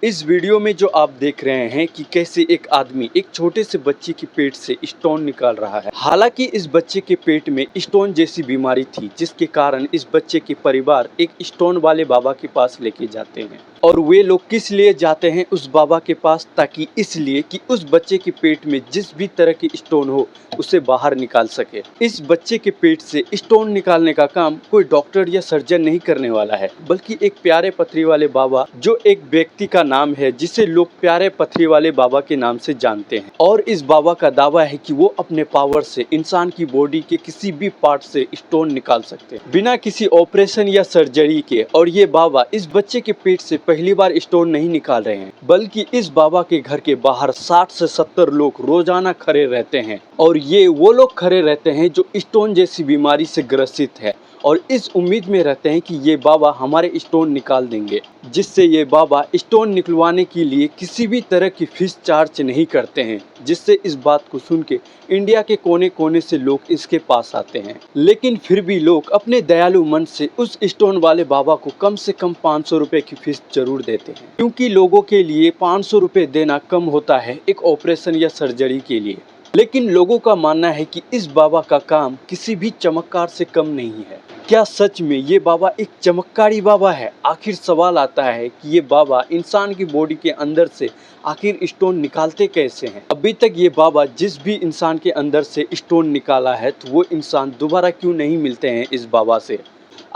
इस वीडियो में जो आप देख रहे हैं कि कैसे एक आदमी एक छोटे से बच्चे के पेट से स्टोन निकाल रहा है। हालांकि इस बच्चे के पेट में स्टोन जैसी बीमारी थी, जिसके कारण इस बच्चे के परिवार एक स्टोन वाले बाबा के पास लेके जाते हैं। और वे लोग किस लिए जाते हैं उस बाबा के पास? ताकि इसलिए कि उस बच्चे के पेट में जिस भी तरह की स्टोन हो उसे बाहर निकाल सके। इस बच्चे के पेट से स्टोन निकालने का काम कोई डॉक्टर या सर्जन नहीं करने वाला है, बल्कि एक प्यारे पथरी वाले बाबा, जो एक व्यक्ति का नाम है जिसे लोग प्यारे पथरी वाले बाबा के नाम से जानते हैं। और इस बाबा का दावा है कि वो अपने पावर से इंसान की बॉडी के किसी भी पार्ट से स्टोन निकाल सकते हैं बिना किसी ऑपरेशन या सर्जरी के। और ये बाबा इस बच्चे के पेट से पहली बार स्टोन नहीं निकाल रहे हैं, बल्कि इस बाबा के घर के बाहर 60 से 70 लोग रोजाना खड़े रहते हैं। और ये वो लोग खड़े रहते हैं जो स्टोन जैसी बीमारी से ग्रसित है, और इस उम्मीद में रहते हैं कि ये बाबा हमारे स्टोन निकाल देंगे। जिससे ये बाबा स्टोन निकलवाने के लिए किसी भी तरह की फीस चार्ज नहीं करते हैं। जिससे इस बात को सुन के इंडिया के कोने कोने से लोग इसके पास आते हैं। लेकिन फिर भी लोग अपने दयालु मन से उस स्टोन वाले बाबा को कम से कम 500 रुपए की फीस जरूर देते हैं, क्योंकि लोगों के लिए 500 रुपए देना कम होता है एक ऑपरेशन या सर्जरी के लिए। लेकिन लोगों का मानना है कि इस बाबा का काम किसी भी चमत्कार से कम नहीं है। क्या सच में ये बाबा एक चमत्कारी बाबा है? आखिर सवाल आता है कि ये बाबा इंसान की बॉडी के अंदर से आखिर स्टोन निकालते कैसे हैं? अभी तक ये बाबा जिस भी इंसान के अंदर से स्टोन निकाला है, तो वो इंसान दोबारा क्यों नहीं मिलते हैं इस बाबा से?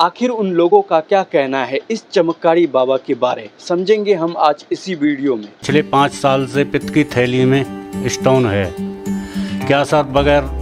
आखिर उन लोगों का क्या कहना है इस चमत्कारी बाबा के बारे? समझेंगे हम आज इसी वीडियो में। पिछले 5 साल से पित्त की थैली में स्टोन है। क्या सर बगैर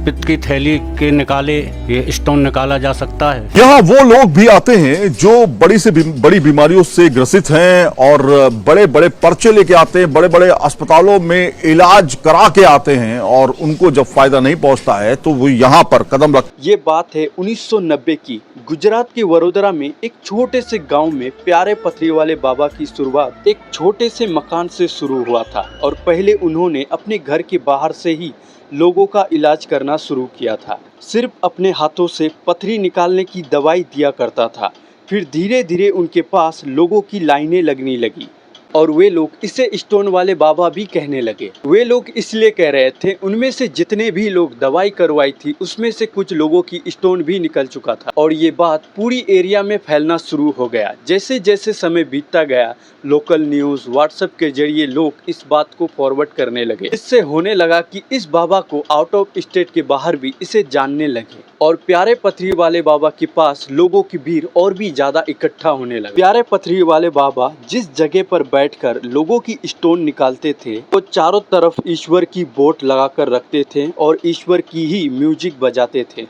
पित्त की थैली के निकाले ये स्टोन निकाला जा सकता है? यहाँ वो लोग भी आते हैं जो बड़ी से बड़ी बीमारियों से ग्रसित हैं और बड़े बड़े पर्चे लेके आते हैं, बड़े बड़े अस्पतालों में इलाज करा के आते हैं, और उनको जब फायदा नहीं पहुंचता है तो वो यहाँ पर कदम रख। ये बात है 1990 की। गुजरात के वडोदरा में एक छोटे से गांव में प्यारे पथरी वाले बाबा की शुरुआत एक छोटे से मकान से शुरू हुआ था। और पहले उन्होंने अपने घर के बाहर से ही लोगों का इलाज करना शुरू किया था। सिर्फ अपने हाथों से पथरी निकालने की दवाई दिया करता था। फिर धीरे धीरे उनके पास लोगों की लाइनें लगने लगी, और वे लोग इसे स्टोन वाले बाबा भी कहने लगे। वे लोग इसलिए कह रहे थे, उनमें से जितने भी लोग दवाई करवाई थी उसमें से कुछ लोगों की स्टोन भी निकल चुका था। और ये बात पूरी एरिया में फैलना शुरू हो गया। जैसे जैसे समय बीतता गया, लोकल न्यूज़, व्हाट्सएप के जरिए लोग इस बात को फॉरवर्ड करने लगे। इससे होने लगा कि इस बाबा को आउट ऑफ स्टेट के बाहर भी इसे जानने लगे, और प्यारे पथरी वाले बाबा के पास लोगों की भीड़ और भी ज्यादा इकट्ठा होने लगी। प्यारे पथरी वाले बाबा जिस जगह पर बैठकर लोगों की स्टोन निकालते थे, वो चारों तरफ ईश्वर की बोट लगाकर रखते थे और ईश्वर की ही म्यूजिक बजाते थे,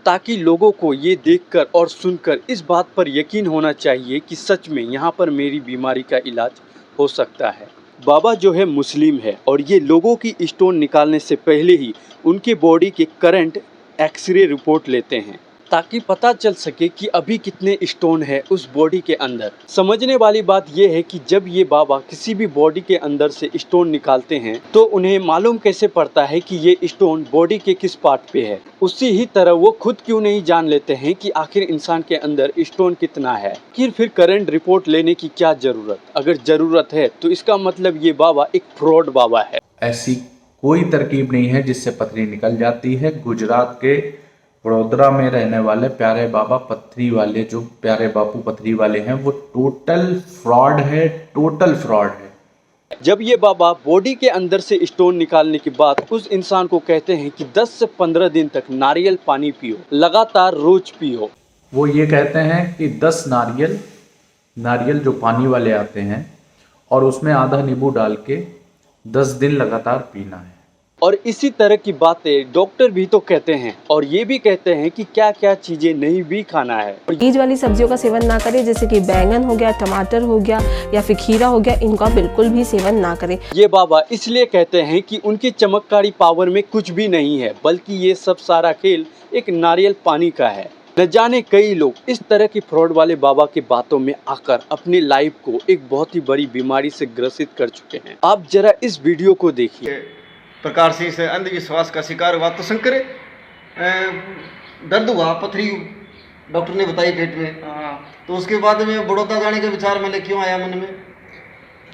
ताकि लोगों को ये देखकर और सुनकर इस बात पर यकीन होना चाहिए कि सच में यहाँ पर मेरी बीमारी का इलाज हो सकता है। बाबा जो है मुस्लिम है, और ये लोगों की स्टोन निकालने से पहले ही उनके बॉडी के करंट एक्सरे रिपोर्ट लेते हैं, ताकि पता चल सके कि अभी कितने स्टोन है उस बॉडी के अंदर। समझने वाली बात यह है कि जब ये बाबा किसी भी बॉडी के अंदर से स्टोन निकालते हैं, तो उन्हें मालूम कैसे पड़ता है कि ये स्टोन बॉडी के किस पार्ट पे है? उसी ही तरह वो खुद क्यों नहीं जान लेते हैं कि आखिर इंसान के अंदर स्टोन कितना है? फिर करंट रिपोर्ट लेने की क्या जरूरत? अगर जरूरत है तो इसका मतलब ये बाबा एक फ्रॉड बाबा है। ऐसी कोई तरकीब नहीं है जिससे पथरी निकल जाती है। गुजरात के वडोदरा में रहने वाले प्यारे बाबा पथरी वाले, जो प्यारे बापू पथरी वाले हैं, वो टोटल फ्रॉड है, टोटल फ्रॉड है। जब ये बाबा बॉडी के अंदर से स्टोन निकालने के बाद उस इंसान को कहते हैं कि 10 से 15 दिन तक नारियल पानी पियो, लगातार रोज पियो। वो ये कहते हैं कि 10 नारियल जो पानी वाले आते हैं, और उसमें आधा नींबू डाल के 10 दिन लगातार पीना है। और इसी तरह की बातें डॉक्टर भी तो कहते हैं, और ये भी कहते हैं कि क्या क्या चीजें नहीं भी खाना है। बीज वाली सब्जियों का सेवन ना करें, जैसे कि बैंगन हो गया, टमाटर हो गया, या फिर खीरा हो गया, इनका बिल्कुल भी सेवन ना करें। ये बाबा इसलिए कहते हैं कि उनकी चमत्कारी पावर में कुछ भी नहीं है, बल्कि ये सब सारा खेल एक नारियल पानी का है। न जाने कई लोग इस तरह की फ्रॉड वाले बाबा की बातों में आकर अपनी लाइफ को एक बहुत ही बड़ी बीमारी से ग्रसित कर चुके हैं। आप जरा इस वीडियो को देखिए। प्रकार से इस अंधविश्वास का शिकार हुआ तो शंकर दर्द हुआ, पथरी डॉक्टर ने बताई पेट में। तो उसके बाद में बड़ौदा जाने का विचार मैंने क्यों आया मन में,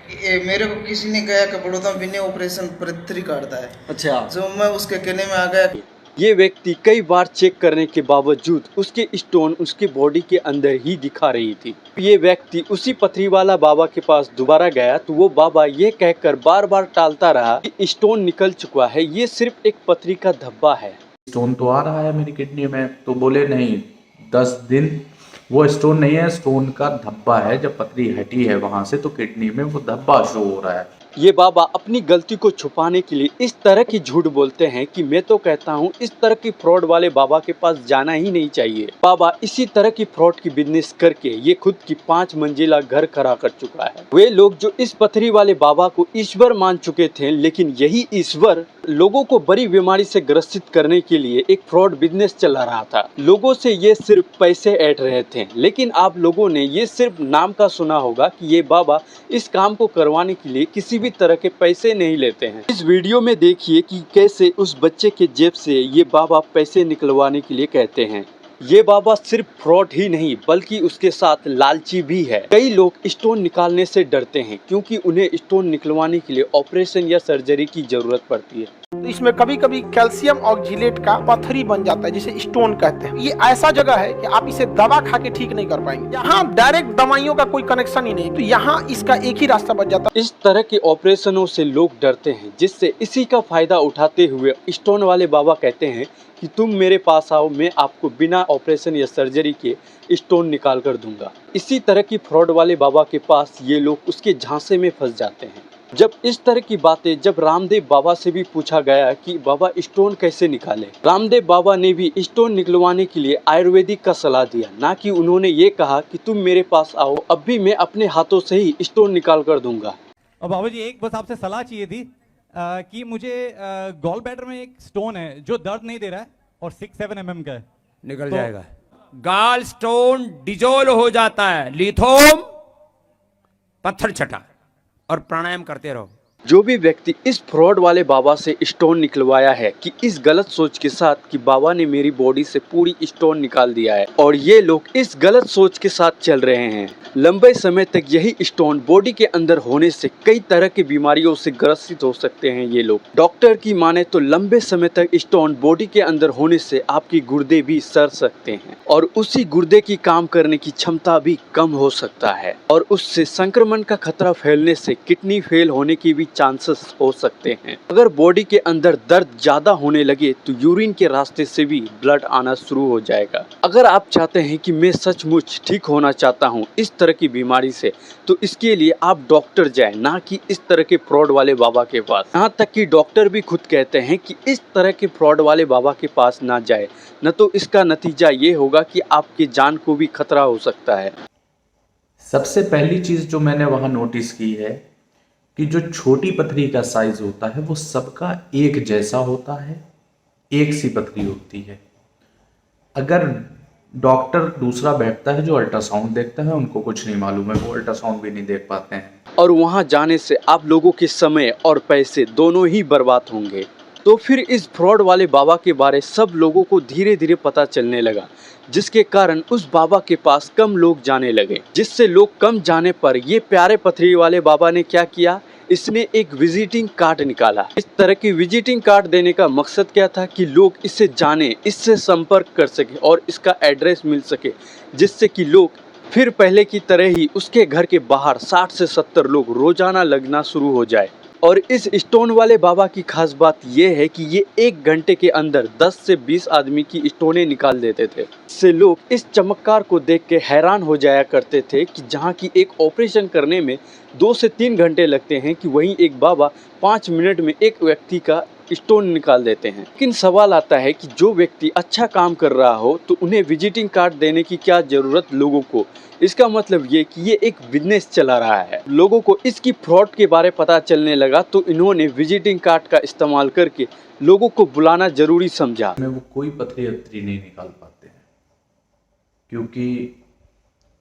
ये मेरे को किसी ने कहा कि बड़ौदा बिना ऑपरेशन पथरी काटता है, अच्छा जो मैं उसके कहने में आ गया। ये व्यक्ति कई बार चेक करने के बावजूद उसके स्टोन उसके बॉडी के अंदर ही दिखा रही थी। ये व्यक्ति उसी पथरी वाला बाबा के पास दोबारा गया तो वो बाबा ये कहकर बार बार टालता रहा कि स्टोन निकल चुका है, ये सिर्फ एक पथरी का धब्बा है। स्टोन तो आ रहा है मेरी किडनी में, तो बोले नहीं 10 दिन वो स्टोन नहीं है, स्टोन का धब्बा है। जब पथरी हटी है वहां से तो किडनी में वो धब्बा शो हो रहा है। ये बाबा अपनी गलती को छुपाने के लिए इस तरह की झूठ बोलते हैं कि मैं तो कहता हूँ इस तरह की फ्रॉड वाले बाबा के पास जाना ही नहीं चाहिए। बाबा इसी तरह की फ्रॉड की बिजनेस करके ये खुद की 5 मंजिला घर खड़ा कर चुका है। वे लोग जो इस पथरी वाले बाबा को ईश्वर मान चुके थे, लेकिन यही ईश्वर लोगों को बड़ी बीमारी से ग्रसित करने के लिए एक फ्रॉड बिजनेस चला रहा था। लोगों से ये सिर्फ पैसे ऐंठ रहे थे, लेकिन आप लोगों ने ये सिर्फ नाम का सुना होगा कि ये बाबा इस काम को करवाने के लिए किसी भी तरह के पैसे नहीं लेते हैं। इस वीडियो में देखिए कि कैसे उस बच्चे के जेब से ये बाबा पैसे निकलवाने के लिए कहते हैं। ये बाबा सिर्फ फ्रॉड ही नहीं बल्कि उसके साथ लालची भी है। कई लोग स्टोन निकालने से डरते हैं क्योंकि उन्हें स्टोन निकलवाने के लिए ऑपरेशन या सर्जरी की जरूरत पड़ती है। तो इसमें कभी कभी कैल्शियम ऑक्जिलेट का पत्थरी बन जाता है जिसे स्टोन कहते हैं। ये ऐसा जगह है कि आप इसे दवा खा के ठीक नहीं कर पाएंगे। यहाँ डायरेक्ट दवाइयों का कोई कनेक्शन ही नहीं, तो यहाँ इसका एक ही रास्ता बच जाता है। इस तरह के ऑपरेशनों से लोग डरते हैं, जिससे इसी का फायदा उठाते हुए स्टोन वाले बाबा कहते हैं कि तुम मेरे पास आओ, मैं आपको बिना ऑपरेशन या सर्जरी के स्टोन निकाल कर दूंगा। इसी तरह की फ्रॉड वाले बाबा के पास ये लोग उसके झांसे में फंस जाते हैं। जब इस तरह की बातें जब रामदेव बाबा से भी पूछा गया कि बाबा स्टोन कैसे निकाले, रामदेव बाबा ने भी स्टोन निकलवाने के लिए आयुर्वेदिक का सलाह दिया, ना कि उन्होंने ये कहा कि तुम मेरे पास आओ, अब भी मैं अपने हाथों से ही स्टोन निकाल कर दूंगा। और बाबा जी एक बस आपसे सलाह चाहिए थी कि मुझे गॉल ब्लैडर में एक स्टोन है जो दर्द नहीं दे रहा है और 6-7 mm का है। निकल जाएगा। गाल स्टोन डिजोल्व हो जाता है, लिथोम पत्थर छटा और प्राणायाम करते रहो। जो भी व्यक्ति इस फ्रॉड वाले बाबा से स्टोन निकलवाया है कि इस गलत सोच के साथ कि बाबा ने मेरी बॉडी से पूरी स्टोन निकाल दिया है, और ये लोग इस गलत सोच के साथ चल रहे हैं, लंबे समय तक यही स्टोन बॉडी के अंदर होने से कई तरह की बीमारियों से ग्रसित हो सकते हैं। ये लोग डॉक्टर की माने तो लंबे समय तक स्टोन बॉडी के अंदर होने से आपकी गुर्दे भी सड़ सकते हैं और उसी गुर्दे की काम करने की क्षमता भी कम हो सकता है, और उससे संक्रमण का खतरा फैलने से किडनी फेल होने की भी चांसेस हो सकते हैं। अगर बॉडी के अंदर दर्द ज्यादा होने लगे तो यूरिन के रास्ते से भी ब्लड आना शुरू हो जाएगा। अगर आप चाहते हैं कि मैं सचमुच ठीक होना चाहता हूं इस तरह की बीमारी से, तो इसके लिए आप डॉक्टर जाएं, ना कि इस तरह के फ्रॉड वाले बाबा के पास। यहाँ तक कि डॉक्टर भी खुद कहते हैं कि इस तरह के फ्रॉड वाले बाबा के पास ना जाए, न तो इसका नतीजा ये होगा कि आपकी जान को भी खतरा हो सकता है। सबसे पहली चीज जो मैंने वहां नोटिस की है कि जो छोटी पथरी का साइज होता है वो सबका एक जैसा होता है, एक सी पथरी होती है। अगर डॉक्टर दूसरा बैठता है जो अल्ट्रासाउंड देखता है, उनको कुछ नहीं मालूम है, वो अल्ट्रासाउंड भी नहीं देख पाते हैं, और वहां जाने से आप लोगों के समय और पैसे दोनों ही बर्बाद होंगे। तो फिर इस फ्रॉड वाले बाबा के बारे सब लोगों को धीरे धीरे पता चलने लगा, जिसके कारण उस बाबा के पास कम लोग जाने लगे। जिससे लोग कम जाने पर ये प्यारे पथरी वाले बाबा ने क्या किया, इसने एक विजिटिंग कार्ड निकाला। इस तरह की विजिटिंग कार्ड देने का मकसद क्या था कि लोग इससे जाने, इससे संपर्क कर सके और इसका एड्रेस मिल सके, जिससे कि लोग फिर पहले की तरह ही उसके घर के बाहर 60 से 70 लोग रोजाना लगना शुरू हो जाए। और इस स्टोन वाले बाबा की खास बात यह है कि ये 1 घंटे के अंदर 10 से 20 आदमी की स्टोनें निकाल देते थे। इससे लोग इस चमत्कार को देख के हैरान हो जाया करते थे कि जहाँ की एक ऑपरेशन करने में 2 से 3 घंटे लगते हैं कि वहीं एक बाबा 5 मिनट में एक व्यक्ति का स्टोन निकाल देते हैं। लेकिन सवाल आता है कि जो व्यक्ति अच्छा काम कर रहा हो तो उन्हें विजिटिंग कार्ड देने की क्या जरूरत लोगों को। इसका मतलब ये कि ये एक बिजनेस चला रहा है। लोगों को इसकी फ्रॉड के बारे पता चलने लगा तो इन्होंने विजिटिंग कार्ड का इस्तेमाल करके लोगों को बुलाना जरूरी समझा। में वो कोई पथरी अथरी नहीं निकाल पाते हैं, क्योंकि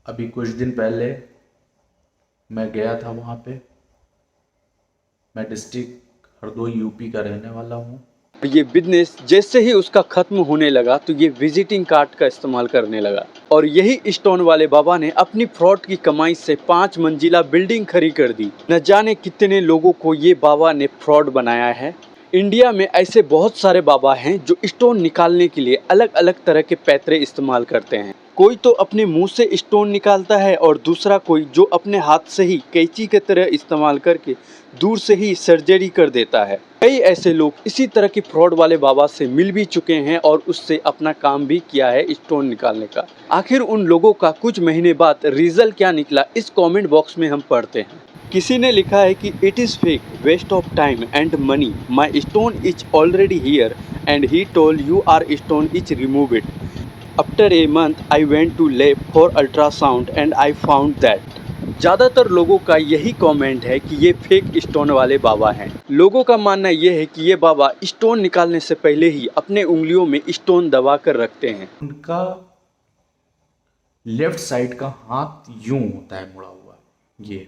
अभी कुछ दिन पहले मैं गया था वहाँ पे। मैं डिस्ट्रिक्ट हरदोई यूपी का रहने वाला हूँ। ये बिजनेस जैसे ही उसका खत्म होने लगा तो ये विजिटिंग कार्ड का इस्तेमाल करने लगा और यही स्टोन वाले बाबा ने अपनी फ्रॉड की कमाई से 5 मंजिला बिल्डिंग खड़ी कर दी। न जाने कितने लोगों को ये बाबा ने फ्रॉड बनाया है। इंडिया में ऐसे बहुत सारे बाबा हैं जो स्टोन निकालने के लिए अलग अलग तरह के पैतरे इस्तेमाल करते हैं। कोई तो अपने मुंह से स्टोन निकालता है और दूसरा कोई जो अपने हाथ से ही कैंची की तरह इस्तेमाल करके दूर से ही सर्जरी कर देता है। कई ऐसे लोग इसी तरह की फ्रॉड वाले बाबा से मिल भी चुके हैं और उससे अपना काम भी किया है स्टोन निकालने का। आखिर उन लोगों का कुछ महीने बाद रिजल्ट क्या निकला, इस कमेंट बॉक्स में हम पढ़ते हैं। किसी ने लिखा है कि it is fake, waste of time and money, my stone is already here and he told you are stone is remove it. After a month I went to lab for ultrasound and I found that. ज़्यादातर लोगों का यही comment है कि ये fake stone वाले बाबा हैं। लोगों का मानना यह है कि ये बाबा स्टोन निकालने से पहले ही अपने उंगलियों में स्टोन दबा कर रखते हैं। उनका लेफ्ट साइड का हाथ यूं होता है मुड़ा हुआ, ये,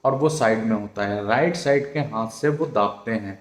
और वो साइड में होता है। राइट साइड के हाथ से वो दाबते हैं,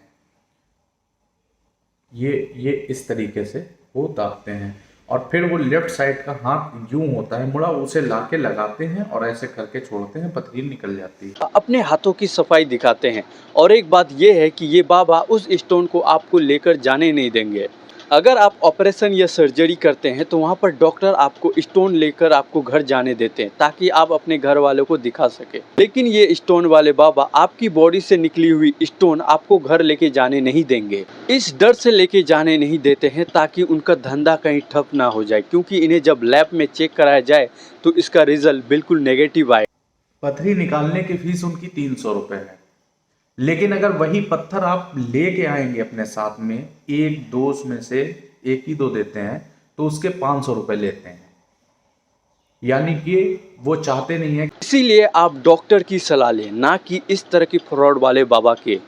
ये इस तरीके से वो दाबते हैं और फिर वो लेफ्ट साइड का हाथ यूं होता है मुड़ा, उसे लाके लगाते हैं और ऐसे करके छोड़ते हैं, पथरी निकल जाती है। अपने हाथों की सफाई दिखाते हैं। और एक बात यह है कि ये बाबा उस स्टोन को आपको लेकर जाने नहीं देंगे। अगर आप ऑपरेशन या सर्जरी करते हैं तो वहाँ पर डॉक्टर आपको स्टोन लेकर आपको घर जाने देते हैं ताकि आप अपने घर वालों को दिखा सके। लेकिन ये स्टोन वाले बाबा आपकी बॉडी से निकली हुई स्टोन आपको घर लेके जाने नहीं देंगे। इस डर से लेके जाने नहीं देते हैं ताकि उनका धंधा कहीं ठप ना हो जाए, क्योंकि इन्हें जब लैब में चेक कराया जाए तो इसका रिजल्ट बिल्कुल नेगेटिव आए। पथरी निकालने की फीस उनकी 300 रुपये है, लेकिन अगर वही पत्थर आप लेके आएंगे अपने साथ में, एक दो में से एक ही दो देते हैं तो उसके 500 रुपये लेते हैं। यानी कि वो चाहते नहीं है। इसीलिए आप डॉक्टर की सलाह लें, ना कि इस तरह की फ्रॉड वाले बाबा के।